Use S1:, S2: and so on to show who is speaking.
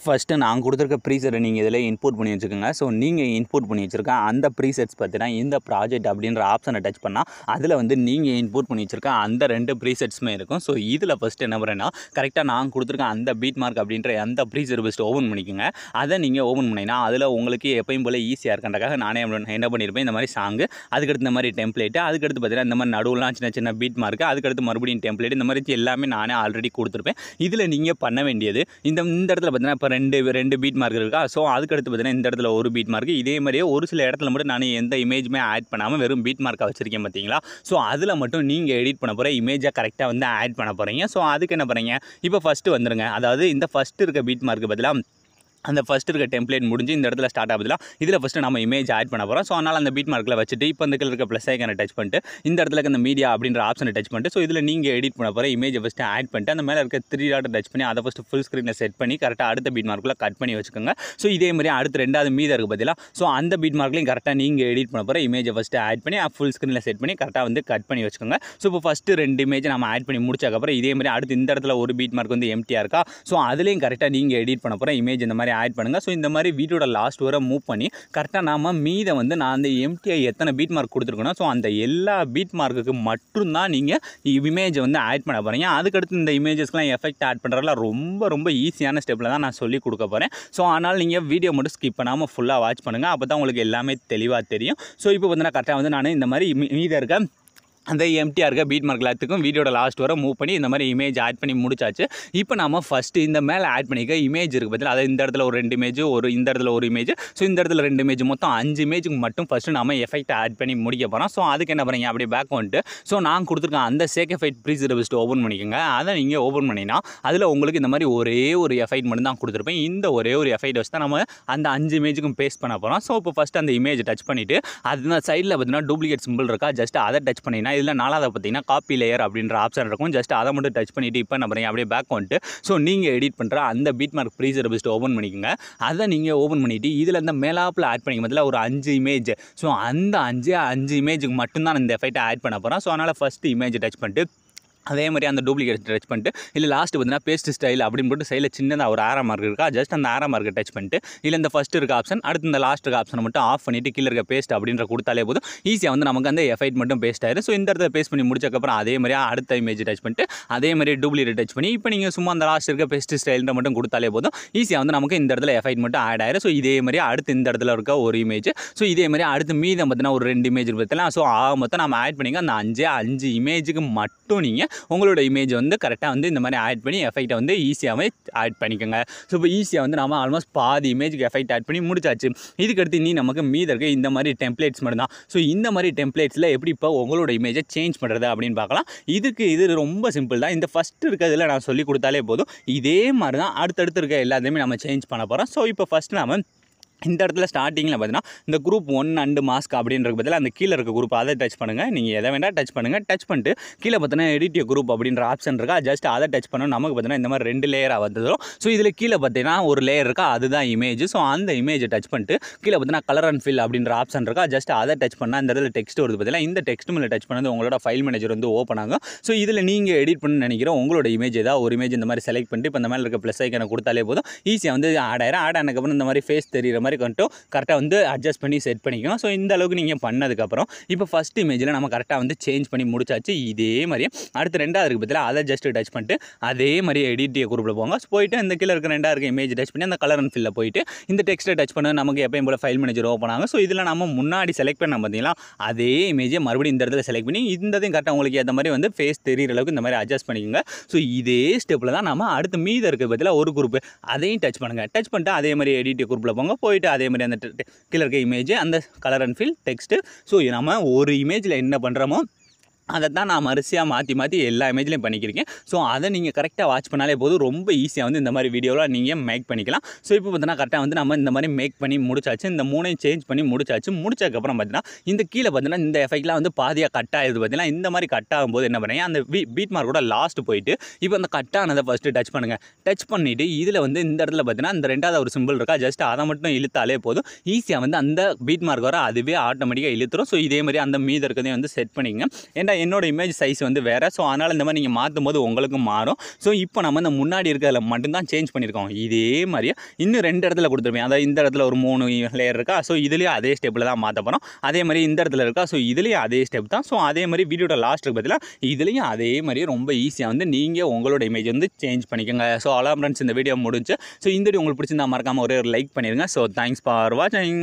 S1: First நான் கொடுத்துருக்க ப்ரீசெட்டை நீங்கள் இதில் இன்புட் பண்ணி வச்சுக்கோங்க. ஸோ நீங்கள் இன்புட் பண்ணி வச்சுருக்க அந்த ப்ரீசெட்ஸ் பார்த்தீங்கன்னா இந்த ப்ராஜெக்ட் அப்படின்ற ஆப்ஷனை டச் பண்ணால் அதில் வந்து நீங்கள் இன்புட் பண்ணி வச்சுருக்க அந்த 2 ப்ரீசெட்ஸுமே இருக்கும். ஸோ இதில் ஃபஸ்ட்டு என்ன பண்ணுறேன்னா கரெக்டாக நான் கொடுத்துருக்க அந்த பீட் மார்க் அப்படின்ற அந்த ப்ரீசெட் ஃபஸ்ட்டு ஓப்பன் பண்ணிக்கோங்க. அதை நீங்கள் ஓப்பன் பண்ணிங்கன்னா அதில் உங்களுக்கு எப்பயும் போல் ஈஸியாக இருக்கின்றக்காக நானே என்ன பண்ணியிருப்பேன், இந்த மாதிரி சாங்கு, அதுக்கடுத்து இந்த மாதிரி டெம்ப்ளேட்டு, அதுக்கடுத்து பார்த்தீங்கன்னா இந்த மாதிரி நடுவுலாம் சின்ன சின்ன பீட் மார்க்கு, அதுக்கடுத்து மறுபடியும் டெம்ப்ளேட், இந்த மாதிரி எல்லாமே நானே ஆல்ரெடி கொடுத்துருப்பேன். இதில் நீங்கள் பண்ண வேண்டியது இந்த இடத்துல பார்த்தீங்கன்னா இப்போ ரெண்டு பீட் மார்க் இருக்கா. ஸோ அதுக்கடுத்து பார்த்தீங்கன்னா இந்த இடத்துல ஒரு பீட் மார்க். இதே மாதிரியே ஒரு சில இடத்துல மட்டும் நான் எந்த இமேஜுமே ஆட் பண்ணாமல் வெறும் பீட் மார்க்காக வச்சிருக்கேன் பார்த்தீங்களா. ஸோ அதில் மட்டும் நீங்கள் எடிட் பண்ண போகிற இமேஜை கரெக்டாக வந்து ஆட் பண்ண போகிறீங்க. ஸோ அதுக்கு என்ன பண்ணுறீங்க, இப்போ ஃபஸ்ட்டு வந்துடுங்க. அதாவது இந்த ஃபஸ்ட்டு இருக்க பீட் மார்க்கு பதிலாக அந்த ஃபஸ்ட்டு இருக்க டெம்ப்ளேட் முடிஞ்சு இந்த இடத்துல ஸ்டார்ட் ஆகுதுலாம், இதில் ஃபஸ்ட்டு நம்ம இமேஜ் ஆட் பண்ண போகிறோம். ஸோ அதனால் அந்த பீட் மார்க்கில் வச்சுட்டு இப்போ இந்த இருக்க ப்ளஸ் ஐக்கனை டச் பண்ணிட்டு இந்த இடத்துல இந்த மீடியா அப்படின்ற ஆப்ஷனை டச் பண்ணிட்டு ஸோ இதில் நீங்கள் எடிட் பண்ண போகிற இமேஜை ஃபஸ்ட்டு ஆட் பண்ணிட்டு அந்த மேலே இருக்க 3 டாட் டச் பண்ணி அதை ஃபஸ்ட்டு ஃபுல் ஸ்க்ரீனில் செட் பண்ணி கரெக்டாக அடுத்த பீட் மார்க்கில் கட் பண்ணி வச்சுக்கோங்க. ஸோ இதே மாதிரி அடுத்து 2வது மீதம் இருக்குது பார்த்தீங்களா. ஸோ அந்த பீட் மார்க்லையும் கரெக்டாக நீங்கள் எடிட் பண்ண போகிற இமேஜை ஃபஸ்ட்டு ஆட் பண்ணி ஃபுல் ஸ்க்ரீனில் செட் பண்ணி கரெக்டாக வந்து கட் பண்ணி வச்சுக்கோங்க. ஸோ இப்போ ஃபஸ்ட்டு 2 இமேஜை நம்ம ஆட் பண்ணி முடிச்சக்கப்புறம் இதே மாதிரி அடுத்து இந்த இடத்துல ஒரு பீட் மார்க் வந்து எம்டியாக இருக்கா. ஸோ அதுலேயும் கரெக்டாக நீங்கள் எடிட் பண்ண போகிற இமேஜ் இந்த மாதிரி ஆட் பண்ணுங்கள். ஸோ இந்த மாதிரி வீடியோட லாஸ்ட் வரை மூவ் பண்ணி கரெக்டாக நாம மீத வந்து நான் அந்த எம்டிஐ எத்தனை பீட் மார்க் கொடுத்துருக்கணும், ஸோ அந்த எல்லா பீட் மார்க்குக்கு மட்டும்தான் நீங்கள் இமேஜை வந்து ஆட் பண்ண போகிறீங்க. அதுக்கடுத்து இந்த இமேஜஸ்லாம் எஃபெக்ட் ஆட் பண்ணுறதுலாம் ரொம்ப ஈஸியான ஸ்டெப்பில் தான் நான் சொல்லி கொடுக்க போகிறேன். ஸோ அதனால் நீங்கள் வீடியோ மட்டும் ஸ்கிப் பண்ணாமல் ஃபுல்லாக வாட்ச் பண்ணுங்கள். அப்போ தான் உங்களுக்கு எல்லாமே தெளிவாக தெரியும். ஸோ இப்போ வந்து நான் கரெக்டாக வந்து நான் இந்த மாதிரி மீத இருக்க அந்த எம்டிஆர் இருக்க பீட் மார்க் எல்லாத்துக்கும் வீடியோட லாஸ்ட் வரை மூவ் பண்ணி இந்த மாதிரி இமேஜ் ஆட் பண்ணி முடிச்சாச்சு. இப்போ நம்ம ஃபஸ்ட்டு இந்த மேலே ஆட் பண்ணிக்க இமேஜ் இருக்குது பார்த்தீங்களா, அதாவது இந்த இடத்துல ஒரு 2 இமேஜ், இந்த இடத்துல ஒரு இமேஜ், ஸோ இந்த இடத்துல 2 இமேஜ், மொத்தம் 5 இமேஜுக்கு மட்டும் ஃபஸ்ட்டு நம்ம எஃபெக்ட் ஆட் பண்ணி முடிக்க போகிறோம். ஸோ அதுக்கு என்ன பண்ணுறீங்க, அப்படியே பேக் வந்துட்டு ஸோ நான் கொடுத்துருக்கேன் அந்த சேக் எஃபெக்ட் ப்ரீசெட் ஃபஸ்ட்டு ஓப்பன் பண்ணிக்கோங்க. அதை நீங்கள் ஓப்பன் பண்ணினா அதில் உங்களுக்கு இந்த மாதிரி ஒரே ஒரு எஃபெக்ட் மட்டும் தான் கொடுத்துருப்பேன். இந்த ஒரே ஒரு எஃபெக்ட் வச்சு தான் நம்ம அந்த 5 இமேஜுக்கும் பேஸ்ட் பண்ண போகிறோம். ஸோ இப்போ ஃபஸ்ட்டு அந்த இமேஜ் டச் பண்ணிவிட்டு அது சைடில் பார்த்தீங்கன்னா டூப்ளிகேட் சிம்பிள் இருக்கா, ஜஸ்ட் அதை டச் பண்ணினா இதில் 4வது பார்த்தீங்கன்னா காப்பி லேயர் அப்படின்ற ஆப்ஷன் இருக்கும். ஜஸ்ட் அதை மட்டும் டச் பண்ணிவிட்டு இப்போ என்ன பண்ணுறீங்க, அப்படியே பேக் வந்துட்டு ஸோ நீங்கள் எடிட் பண்ணுற அந்த beat mark preset first open பண்ணிக்கோங்க. அதை நீங்கள் ஓப்பன் பண்ணிவிட்டு இதில் இந்த மேலாப்பில் ஆட் பண்ணிக்க பதில் ஒரு 5 இமேஜ், ஸோ அந்த 5 இமேஜுக்கு மட்டும்தான் இந்த எஃபெக்ட்டை ஆட் பண்ண போகிறோம். ஸோ அதனால் ஃபஸ்ட்டு இமேஜ் டச் பண்ணிட்டு அதே மாதிரி அந்த டூப்ளிகேட் டச் பண்ணிட்டு இல்லை லாஸ்ட் பார்த்தீங்கன்னா பேஸ்ட் ஸ்டைல் அப்படின்னு போட்டு சைடில் சின்னதாக ஒரு ஆரோ மார்க் இருக்கா, ஜஸ்ட் அந்த ஆரோ மார்க்கை டச் பண்ணிட்டு இல்லை இந்த ஃபஸ்ட்டு இருக்க ஆப்ஷன் அடுத்து இந்த லாஸ்ட் இருக்க ஆப்ஷனை மட்டும் ஆஃப் பண்ணிவிட்டு கீழே இருக்க பேஸ்ட் அப்படின்ற கொடுத்தாலே போதும், ஈஸியாக வந்து நமக்கு அந்த எஃபெக்ட் மட்டும் பேஸ்ட் ஆயிடும். ஸோ இந்த இடத்துல பேஸ்ட் பண்ணி முடிச்சக்கப்புறம் அதே மாதிரி அடுத்த இமேஜ் டச் பண்ணிட்டு அதே மாதிரி டூப்ளிகேட் டச் பண்ணி இப்போ நீங்கள் சும்மா அந்த லாஸ்ட் இருக்க பேஸ்ட் ஸ்டைல்ன்ற மட்டும் கொடுத்தாலே போதும், ஈஸியாக வந்து நமக்கு இந்த இடத்துல எஃபெக்ட் மட்டும் ஆட் ஆயிடும். ஸோ இதே மாதிரி அடுத்து இந்த இடத்துல இருக்க ஒரு இமேஜ், ஸோ இதே மாதிரி அடுத்து மீதம் பார்த்தீங்கன்னா ஒரு 2 இமேஜ் பார்த்தீங்கன்னா ஸோ மொத்தம் நம்ம ஆட் பண்ணிங்க அந்த 5 இமேஜுக்கு மட்டும் நீங்கள் உங்களோட இமேஜ் வந்து கரெக்டாக வந்து இந்த மாதிரி ஆட் பண்ணி எஃபெக்ட்டை வந்து ஈஸியாகவே ஆட் பண்ணிக்கோங்க. ஸோ இப்போ ஈஸியாக வந்து நம்ம ஆல்மோஸ்ட் பாதி இமேஜுக்கு எஃபெக்ட் ஆட் பண்ணி முடிச்சாச்சு. இதுக்கடுத்து நீ நமக்கு மீத இருக்க இந்த மாதிரி டெம்ப்ளேட்ஸ் மட்டும் தான். ஸோ இந்த மாதிரி டெம்ப்ளேட்ஸில் எப்படி இப்போ உங்களோட இமேஜை சேஞ்ச் பண்ணுறது அப்படின்னு பார்க்கலாம். இது ரொம்ப சிம்பிள் தான். இந்த ஃபஸ்ட்டு இருக்கிறதுல நான் சொல்லி கொடுத்தாலே போதும், இதே மாதிரி தான் அடுத்தடுத்து இருக்க எல்லாத்தையுமே நம்ம சேஞ்ச் பண்ண போகிறோம். ஸோ இப்போ ஃபஸ்ட்டு நம்ம இந்த இடத்துல ஸ்டார்டிங்கில் பார்த்தீங்கன்னா இந்த குரூப் 1 அண்ட் மாஸ்க் அப்படின்ற பதில் அந்த கீழே இருக்க குரூப் அதை டச் பண்ணுங்கள். நீங்கள் எதை வேண்டாம் டச் பண்ணுங்கள். டச் பண்ணிட்டு கீழே பார்த்தீங்கன்னா எடிட் குரூப் அப்படின்ற ஆப்ஷன் இருக்கா, ஜஸ்ட் அதை டச் பண்ணணும். நமக்கு பார்த்தீங்கன்னா இந்த மாதிரி 2 லேயராக வந்துடும். ஸோ இதில் கீழே பார்த்தீங்கன்னா ஒரு லேயர் இருக்கா, அதுதான் இமேஜ். ஸோ அந்த இமேஜை டச் பண்ணிட்டு கீழே பார்த்தீங்கன்னா கலர் அண்ட் ஃபில் அப்படின்ற ஆப்ஷன் இருக்கா, ஜஸ்ட் அதை டச் பண்ணால் இந்த இடத்துல டெக்ஸ்ட் வருது பார்த்தீங்கன்னா இந்த டெக்ஸ்ட் மேலே டச் பண்ணது உங்களோட ஃபைல் மேனேஜர் வந்து ஓப்பன் ஆகும். ஸோ இதில் நீங்கள் எடிட் பண்ண நினைக்கிற உங்களோட இமேஜ் ஏதாவது ஒரு இமேஜ் இந்த மாதிரி செலக்ட் பண்ணிட்டு இப்போ இந்த மாதிரி இருக்க ப்ளஸ் ஐக்கனை கொடுத்தாலே போதும், ஈஸியாக வந்து ஆட் ஆனதுக்கப்புறம் இந்த மாதிரி ஃபேஸ் தெரிகிற மாதிரி கொண்டு கரெக்டாக வந்து அட்ஜஸ்ட் பண்ணி செட் பண்ணிக்கணும். ஸோ இந்த அளவுக்கு நீங்கள் பண்ணதுக்கப்புறம் இப்போ ஃபஸ்ட் இமேஜில் நம்ம கரெக்டாக வந்து சேஞ்ச் பண்ணி முடிச்சாச்சு. இதே மாதிரி அடுத்து 2வது இருக்குது பற்றில அதை ஜஸ்ட் டச் பண்ணிட்டு அதே மாதிரி எடிட் குரூப்பில் போங்க. போயிட்டு இந்த கீழே இருக்க 2வது இருக்க இமேஜ் டச் பண்ணி அந்த கலர் அண்ட் ஃபில்ல போயிட்டு இந்த டெக்ஸ்ட்டை டச் பண்ண நமக்கு எப்பயும் போல் ஃபைல் மேனேஜர் ஓப்பன் ஆகும். ஸோ இதில் நம்ம முன்னாடி செலக்ட் பண்ண பார்த்தீங்களா அதே இமேஜை மறுபடியும் இந்த இடத்துல செலக்ட் பண்ணி இந்ததையும் கரெக்டாக உங்களுக்கு ஏற்ற மாதிரி வந்து ஃபேஸ் தெரிகிற அளவுக்கு இந்த மாதிரி அட்ஜஸ்ட் பண்ணிக்கோங்க. ஸோ இதே ஸ்டெப்பில் தான் நம்ம அடுத்து மீத இருக்க பற்றில ஒரு குரூப் அதையும் டச் பண்ணுங்கள். டச் பண்ணிட்டு அதே மாதிரி எடிட் குரூப்பில் போங்க. போயிட்டு அதே மாதிரி அந்த கீழே இருக்க இமேஜ் அந்த colour and fill text. So நம்ம ஒரு இமேஜில் என்ன பண்ணுறோமோ அதை தான் நான் வரிசையாக மாற்றி எல்லா இமேஜ்லையும் பண்ணிக்கிறேன். ஸோ அதை நீங்கள் கரெக்டாக வாட்ச் பண்ணாலே போதும், ரொம்ப ஈஸியாக வந்து இந்த மாதிரி வீடியோவில் நீங்கள் மேக் பண்ணிக்கலாம். ஸோ இப்போ பார்த்தீங்கன்னா கரெக்டாக வந்து நம்ம இந்த மாதிரி மேக் பண்ணி முடிச்சாச்சு. இந்த 3ஐயும் சேஞ்ச் பண்ணி முடிச்சதுக்கப்புறம் பார்த்தீங்கன்னா இந்த கீழே பார்த்தீங்கன்னா இந்த எஃபெக்ட்லாம் வந்து பாதியாக கட் ஆகிடுது. பார்த்தீங்கன்னா இந்த மாதிரி கட் ஆகும்போது என்ன பண்ணுறீங்க, அந்த பீட் மார்க்கோட லாஸ்ட் போயிட்டு இப்போ அந்த கட் ஆனதை ஃபஸ்ட்டு டச் பண்ணுங்கள். டச் பண்ணிவிட்டு இதில் வந்து இந்த இடத்துல பார்த்தீங்கன்னா இந்த 2வது ஒரு சிம்பிள் இருக்கா, ஜஸ்ட் அதை மட்டும் இழுத்தாலே போதும், ஈஸியாக வந்து அந்த பீட் மார்க் வர அதுவே ஆட்டோமேட்டிக்காக இழுத்துரும். ஸோ இதே மாதிரி அந்த மீத இருக்கிறதையும் வந்து செட் பண்ணிக்கங்க. ஏன்னா என்னோட இமேஜ் சைஸ் வந்து வேறு. ஸோ அதனால் இந்த மாதிரி நீங்கள் மாற்றும் போது உங்களுக்கு மாறும். ஸோ இப்போ நம்ம இந்த முன்னாடி இருக்கிறதுல மட்டும்தான் சேஞ்ச் பண்ணியிருக்கோம். இதே மாதிரியே இன்னும் 2 இடத்துல கொடுத்துருப்பேன். அதாவது இந்த இடத்துல ஒரு 3 லேயர் இருக்கா. ஸோ இதுலேயும் அதே ஸ்டெப்பில் தான் மாற்ற போகிறோம். அதே மாதிரி இந்த இடத்துல இருக்கா. ஸோ இதுலேயும் அதே ஸ்டெப் தான். ஸோ அதே மாதிரி வீடியோட லாஸ்ட்டுக்கு பார்த்தீங்கன்னா இதுலேயும் அதே மாதிரி ரொம்ப ஈஸியாக வந்து நீங்கள் உங்களோட இமேஜ் வந்து சேஞ்ச் பண்ணிக்கோங்க. ஸோ அவ்வளோ ஃப்ரெண்ட்ஸ், இந்த வீடியோ முடிஞ்சு. ஸோ இந்த வீடியோ உங்களுக்கு பிடிச்சிருந்தா மறக்காமல் ஒரே ஒரு லைக் பண்ணிடுங்க. ஸோ தேங்க்ஸ் ஃபார் வாட்சிங்.